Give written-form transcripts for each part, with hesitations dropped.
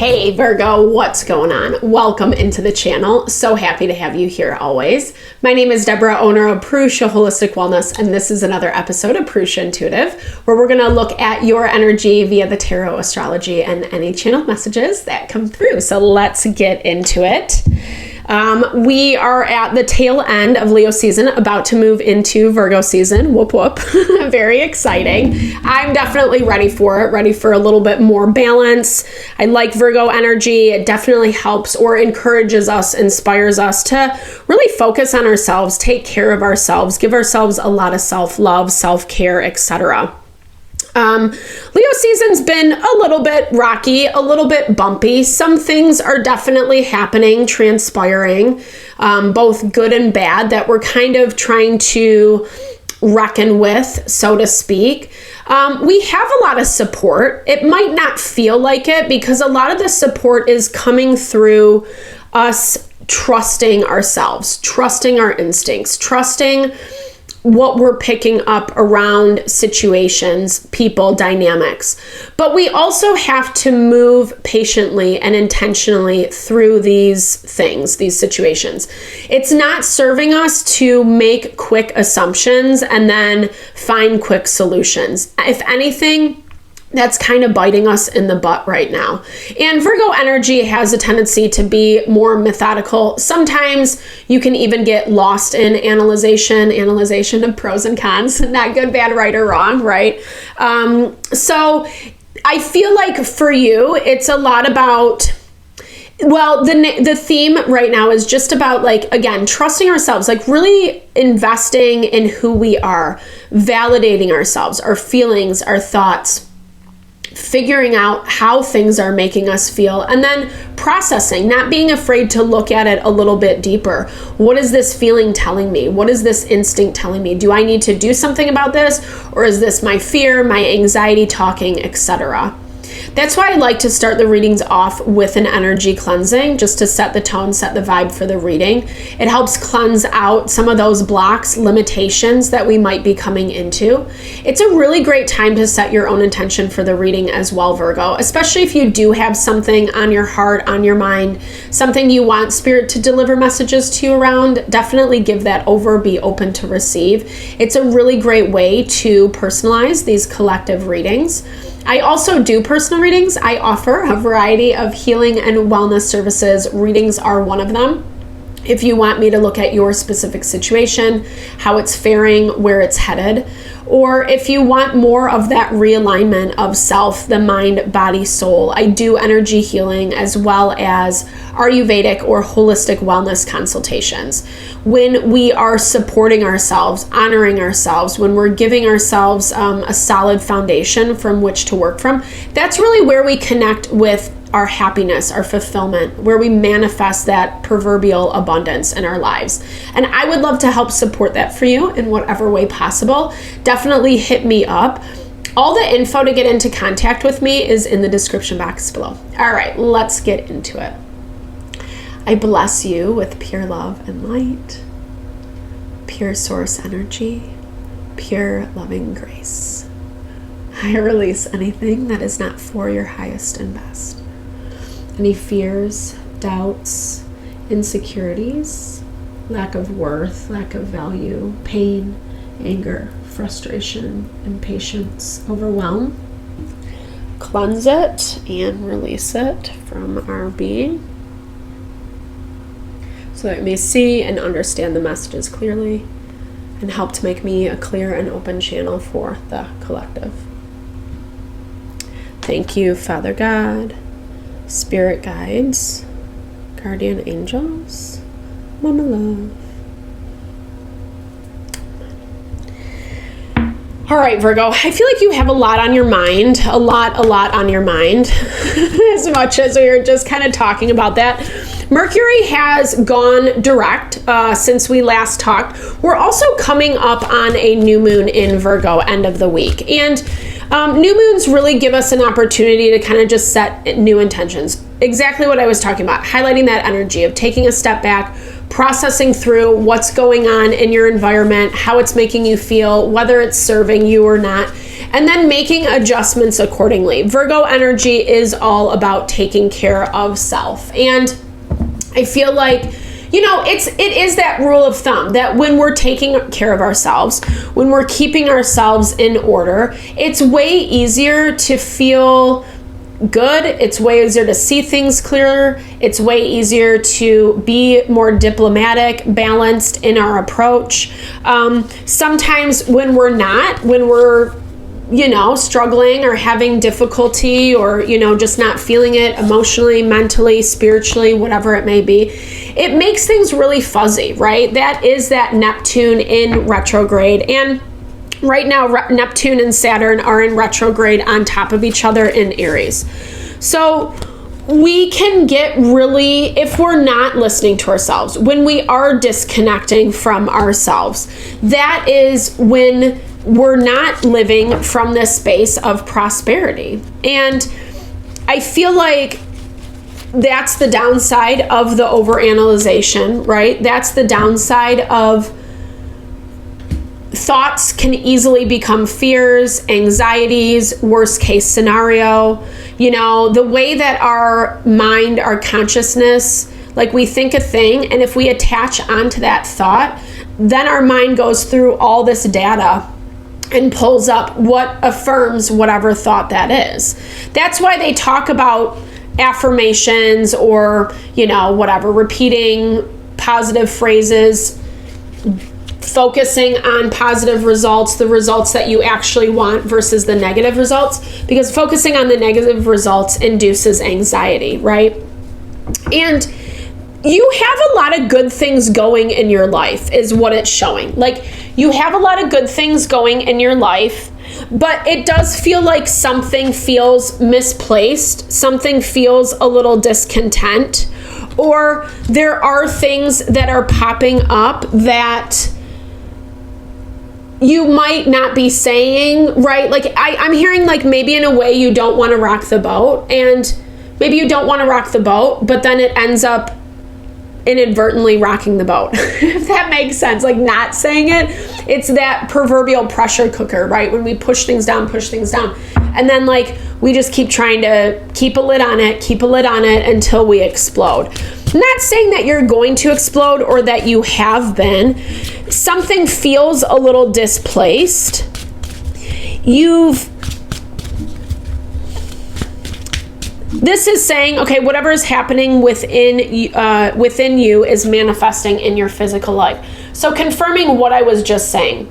Hey Virgo, what's going on? Welcome into the channel. So happy to have you here always. My name is Deborah, owner of Purusha Holistic Wellness, and this is another episode of Purusha Intuitive, where we're going to look at your energy via the tarot, astrology, and any channeled messages that come through. So let's get into it. We are at the tail end of Leo season, about to move into Virgo season. Whoop, whoop. Very exciting. I'm definitely ready for it, ready for a little bit more balance. I like Virgo energy. It definitely helps or encourages us, inspires us to really focus on ourselves, take care of ourselves, give ourselves a lot of self-love, self-care, etc. Leo season's been a little bit rocky, a little bit bumpy. Some things are definitely happening, transpiring, both good and bad, that we're kind of trying to reckon with, so to speak. We have a lot of support. It might not feel like it because a lot of the support is coming through us trusting ourselves, trusting our instincts, trusting what we're picking up around situations, people, dynamics. But we also have to move patiently and intentionally through these things, these situations. It's not serving us to make quick assumptions and then find quick solutions. If anything, that's kind of biting us in the butt right now. And Virgo energy has a tendency to be more methodical. Sometimes you can even get lost in analyzation of pros and cons, not good, bad, right, or wrong, right? So I feel like for you, it's a lot about, well, the theme right now is just about, like, again, trusting ourselves, like really investing in who we are, validating ourselves, our feelings, our thoughts, figuring out how things are making us feel, and then processing, not being afraid to look at it a little bit deeper. What is this feeling telling me? What is this instinct telling me? Do I need to do something about this? Or is this my fear, my anxiety talking, etc.? That's why I like to start the readings off with an energy cleansing, just to set the tone, set the vibe for the reading. It helps cleanse out some of those blocks, limitations that we might be coming into. It's a really great time to set your own intention for the reading as well, Virgo, especially if you do have something on your heart, on your mind, something you want Spirit to deliver messages to you around. Definitely give that over, be open to receive. It's a really great way to personalize these collective readings. I also do personal readings. I offer a variety of healing and wellness services. Readings are one of them. If you want me to look at your specific situation, how it's faring, where it's headed, or if you want more of that realignment of self, the mind, body, soul, I do energy healing as well as Ayurvedic or holistic wellness consultations. When we are supporting ourselves, honoring ourselves, when we're giving ourselves a solid foundation from which to work from, that's really where we connect with our happiness, our fulfillment, where we manifest that proverbial abundance in our lives. And I would love to help support that for you in whatever way possible. Definitely hit me up. All the info to get into contact with me is in the description box below. All right, let's get into it. I bless you with pure love and light, pure source energy, pure loving grace. I release anything that is not for your highest and best. Any fears, doubts, insecurities, lack of worth, lack of value, pain, anger, frustration, impatience, overwhelm. Cleanse it and release it from our being so that we may see and understand the messages clearly and help to make me a clear and open channel for the collective. Thank you, Father God, Spirit guides, guardian angels, Mama Love. All right, Virgo, I feel like you have a lot on your mind, a lot on your mind, as much as we were just kind of talking about that. Mercury has gone direct since we last talked. We're also coming up on a new moon in Virgo end of the week. And new moons really give us an opportunity to kind of just set new intentions. Exactly what I was talking about, highlighting that energy of taking a step back, processing through what's going on in your environment, how it's making you feel, whether it's serving you or not, and then making adjustments accordingly. Virgo energy is all about taking care of self. And I feel like, you know, it is that rule of thumb that when we're taking care of ourselves, when we're keeping ourselves in order, it's way easier to feel good. It's way easier to see things clearer. It's way easier to be more diplomatic, balanced in our approach. Sometimes when we're you know, struggling or having difficulty, or, you know, just not feeling it emotionally, mentally, spiritually, whatever it may be, it makes things really fuzzy, right? That is that Neptune in retrograde. And right now, Neptune and Saturn are in retrograde on top of each other in Aries. So we can get really, if we're not listening to ourselves, when we are disconnecting from ourselves, that is when we're not living from this space of prosperity. And I feel like that's the downside of the overanalyzation, right? That's the downside of thoughts can easily become fears, anxieties, worst case scenario. You know, the way that our mind, our consciousness, like we think a thing, and if we attach onto that thought, then our mind goes through all this data and pulls up what affirms whatever thought that is. That's why they talk about affirmations, or, you know, whatever, repeating positive phrases, focusing on positive results, the results that you actually want versus the negative results, because focusing on the negative results induces anxiety, right? And you have a lot of good things going in your life is what it's showing. Like, you have a lot of good things going in your life, but it does feel like something feels misplaced, something feels a little discontent, or there are things that are popping up that you might not be saying, right? Like, I'm hearing, like, maybe in a way you don't want to rock the boat, and maybe you don't want to rock the boat, but then it ends up inadvertently rocking the boat, if that makes sense. Like, not saying it, it's that proverbial pressure cooker, right? When we push things down, and then, like, we just keep trying to keep a lid on it until we explode. I'm not saying that you're going to explode or that you have been. Something feels a little displaced. This is saying, okay, whatever is happening within you is manifesting in your physical life. So confirming what I was just saying,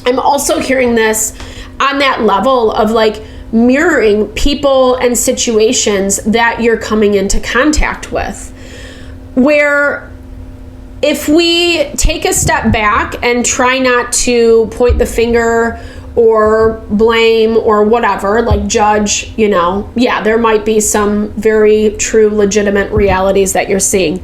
I'm also hearing this on that level of, like, mirroring people and situations that you're coming into contact with, where if we take a step back and try not to point the finger or blame or whatever, like judge, you know, yeah, there might be some very true, legitimate realities that you're seeing,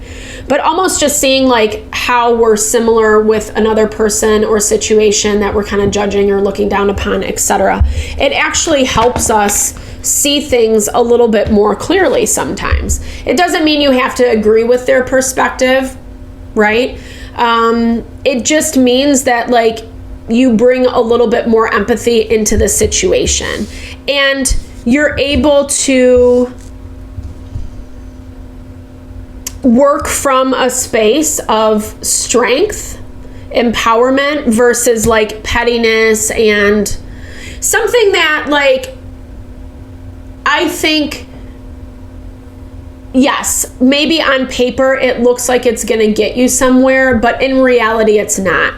but almost just seeing, like, how we're similar with another person or situation that we're kind of judging or looking down upon, etc. It actually helps us see things a little bit more clearly sometimes. It doesn't mean you have to agree with their perspective, right? It just means that, like, you bring a little bit more empathy into the situation, and you're able to work from a space of strength, empowerment, versus, like, pettiness and something that, like, I think, yes, maybe on paper it looks like it's going to get you somewhere, but in reality it's not.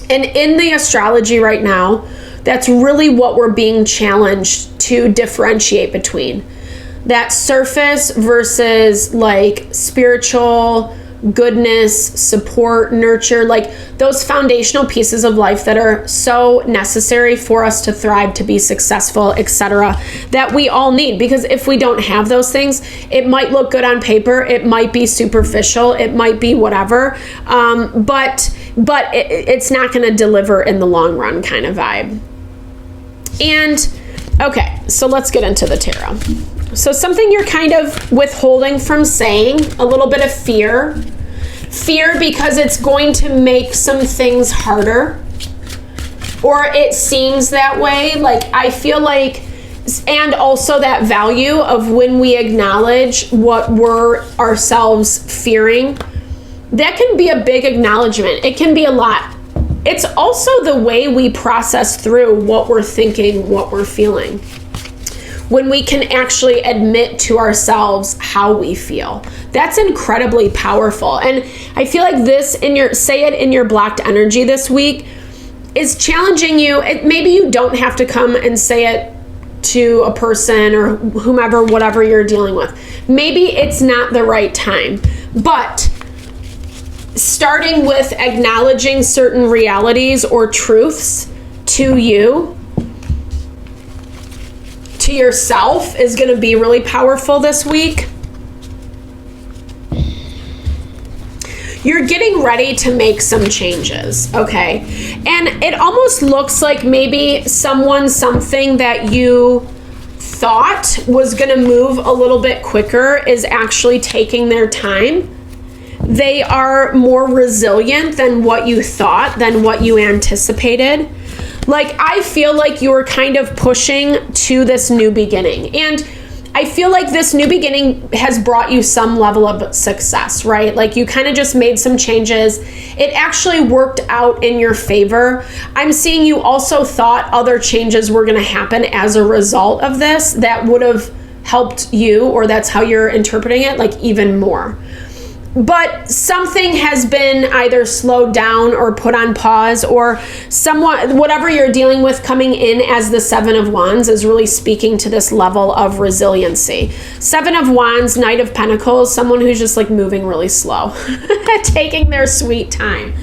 And in the astrology right now, that's really what we're being challenged to differentiate between. That surface versus, like, spiritual goodness, support, nurture, like those foundational pieces of life that are so necessary for us to thrive, to be successful, etc., that we all need. Because if we don't have those things, it might look good on paper, it might be superficial, it might be whatever, but it's not going to deliver in the long run, kind of vibe. And okay, so let's get into the tarot. So something you're kind of withholding from saying, a little bit of fear because it's going to make some things harder. or it seems that way. Like, I feel like, and also that value of when we acknowledge what we're ourselves fearing, that can be a big acknowledgement. It can be a lot. It's also the way we process through what we're thinking, what we're feeling. When we can actually admit to ourselves how we feel. That's incredibly powerful. And I feel like this say it in your blocked energy this week is challenging you. Maybe you don't have to come and say it to a person or whomever, whatever you're dealing with. Maybe it's not the right time, but starting with acknowledging certain realities or truths to you, to yourself, is going to be really powerful this week. You're getting ready to make some changes, okay? And it almost looks like maybe something that you thought was going to move a little bit quicker is actually taking their time. They are more resilient than what you thought, than what you anticipated. Like, I feel like you're kind of pushing to this new beginning. And I feel like this new beginning has brought you some level of success, right? Like, you kind of just made some changes. It actually worked out in your favor. I'm seeing you also thought other changes were going to happen as a result of this that would have helped you, or that's how you're interpreting it, like even more. But something has been either slowed down or put on pause, or whatever you're dealing with coming in as the Seven of Wands is really speaking to this level of resiliency. Seven of Wands, Knight of Pentacles, someone who's just like moving really slow, taking their sweet time.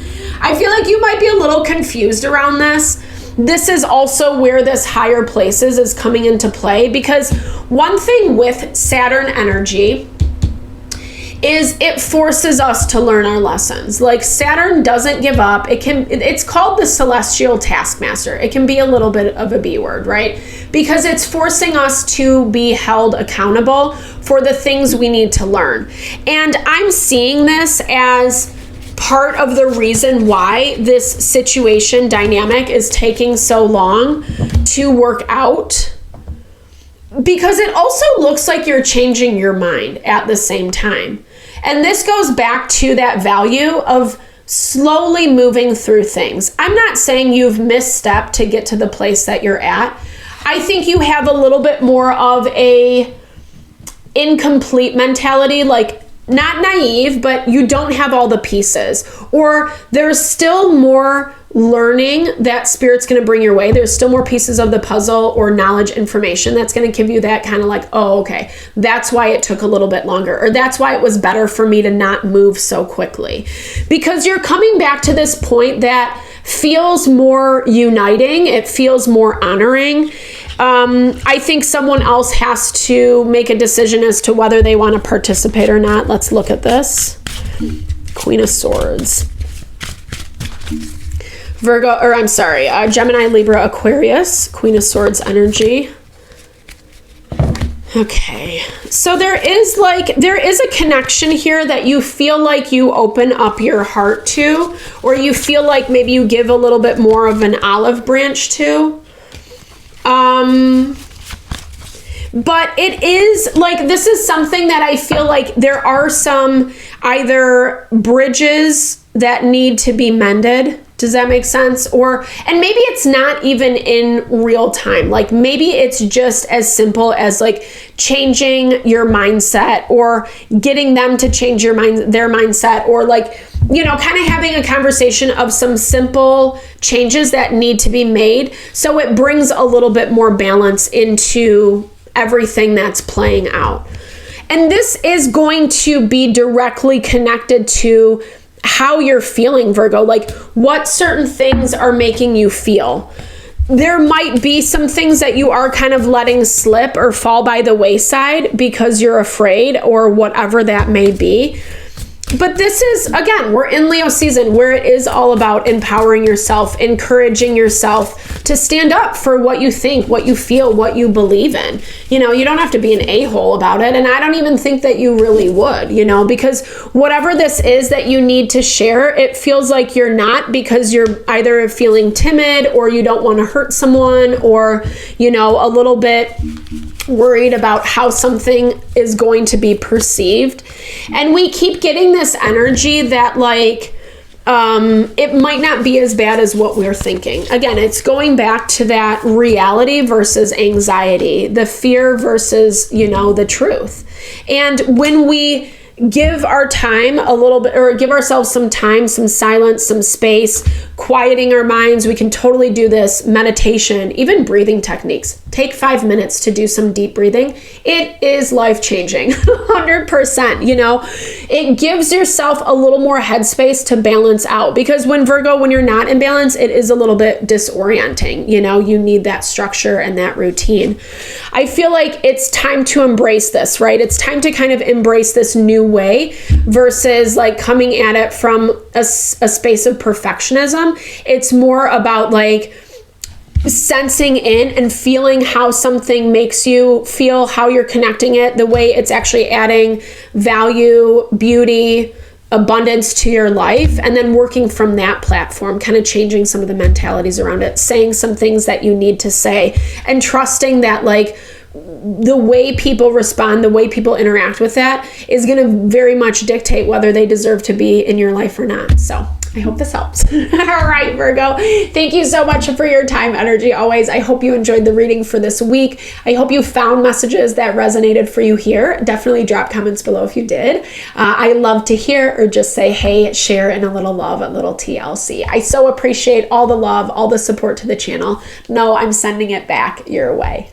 I feel like you might be a little confused around this. This is also where this higher places is coming into play, because one thing with Saturn energy is it forces us to learn our lessons. Like, Saturn doesn't give up. It's called the celestial taskmaster. It can be a little bit of a B word, right? Because it's forcing us to be held accountable for the things we need to learn. And I'm seeing this as part of the reason why this situation dynamic is taking so long to work out, because it also looks like you're changing your mind at the same time. And this goes back to that value of slowly moving through things. I'm not saying you've misstepped to get to the place that you're at. I think you have a little bit more of a incomplete mentality, like not naive, but you don't have all the pieces, or there's still more learning that Spirit's going to bring your way. There's still more pieces of the puzzle or knowledge, information that's going to give you that kind of like, oh, okay, that's why it took a little bit longer, or that's why it was better for me to not move so quickly, because you're coming back to this point that feels more uniting. It feels more honoring. I think someone else has to make a decision as to whether they want to participate or not. Let's look at this. Queen of Swords. Gemini, Libra, Aquarius, Queen of Swords energy. Okay, so there is a connection here that you feel like you open up your heart to, or you feel like maybe you give a little bit more of an olive branch to. But it is like, this is something that I feel like there are some either bridges that need to be mended. Does that make sense? And maybe it's not even in real time. Like, maybe it's just as simple as like changing your mindset, or getting them to change their mindset, or like, you know, kind of having a conversation of some simple changes that need to be made. So it brings a little bit more balance into everything that's playing out. And this is going to be directly connected to how you're feeling, Virgo, like what certain things are making you feel. There might be some things that you are kind of letting slip or fall by the wayside because you're afraid, or whatever that may be. But this is, again, we're in Leo season where it is all about empowering yourself, encouraging yourself to stand up for what you think, what you feel, what you believe in. You know, you don't have to be an a-hole about it. And I don't even think that you really would, you know, because whatever this is that you need to share, it feels like you're not, because you're either feeling timid or you don't want to hurt someone, or, you know, a little bit worried about how something is going to be perceived. And we keep getting this energy that like it might not be as bad as what we're thinking. Again, it's going back to that reality versus anxiety, the fear versus, you know, the truth. And when we give our time a little bit, or give ourselves some time, some silence, some space, quieting our minds. We can totally do this. Meditation, even breathing techniques. Take 5 minutes to do some deep breathing. It is life-changing, 100%. You know, it gives yourself a little more headspace to balance out, because when you're not in balance, it is a little bit disorienting. You know, you need that structure and that routine. I feel like it's time to embrace this, right? It's time to kind of embrace this new way versus like coming at it from a space of perfectionism. It's more about like sensing in and feeling how something makes you feel, how you're connecting it, the way it's actually adding value, beauty, abundance to your life, and then working from that platform, kind of changing some of the mentalities around it, saying some things that you need to say, and trusting that like the way people respond, the way people interact with that is going to very much dictate whether they deserve to be in your life or not. So I hope this helps. All right, Virgo, thank you so much for your time, energy, always. I hope you enjoyed the reading for this week. I hope you found messages that resonated for you here. Definitely drop comments below if you did. I love to hear, or just say, hey, share, and a little love, a little TLC. I so appreciate all the love, all the support to the channel. No, I'm sending it back your way.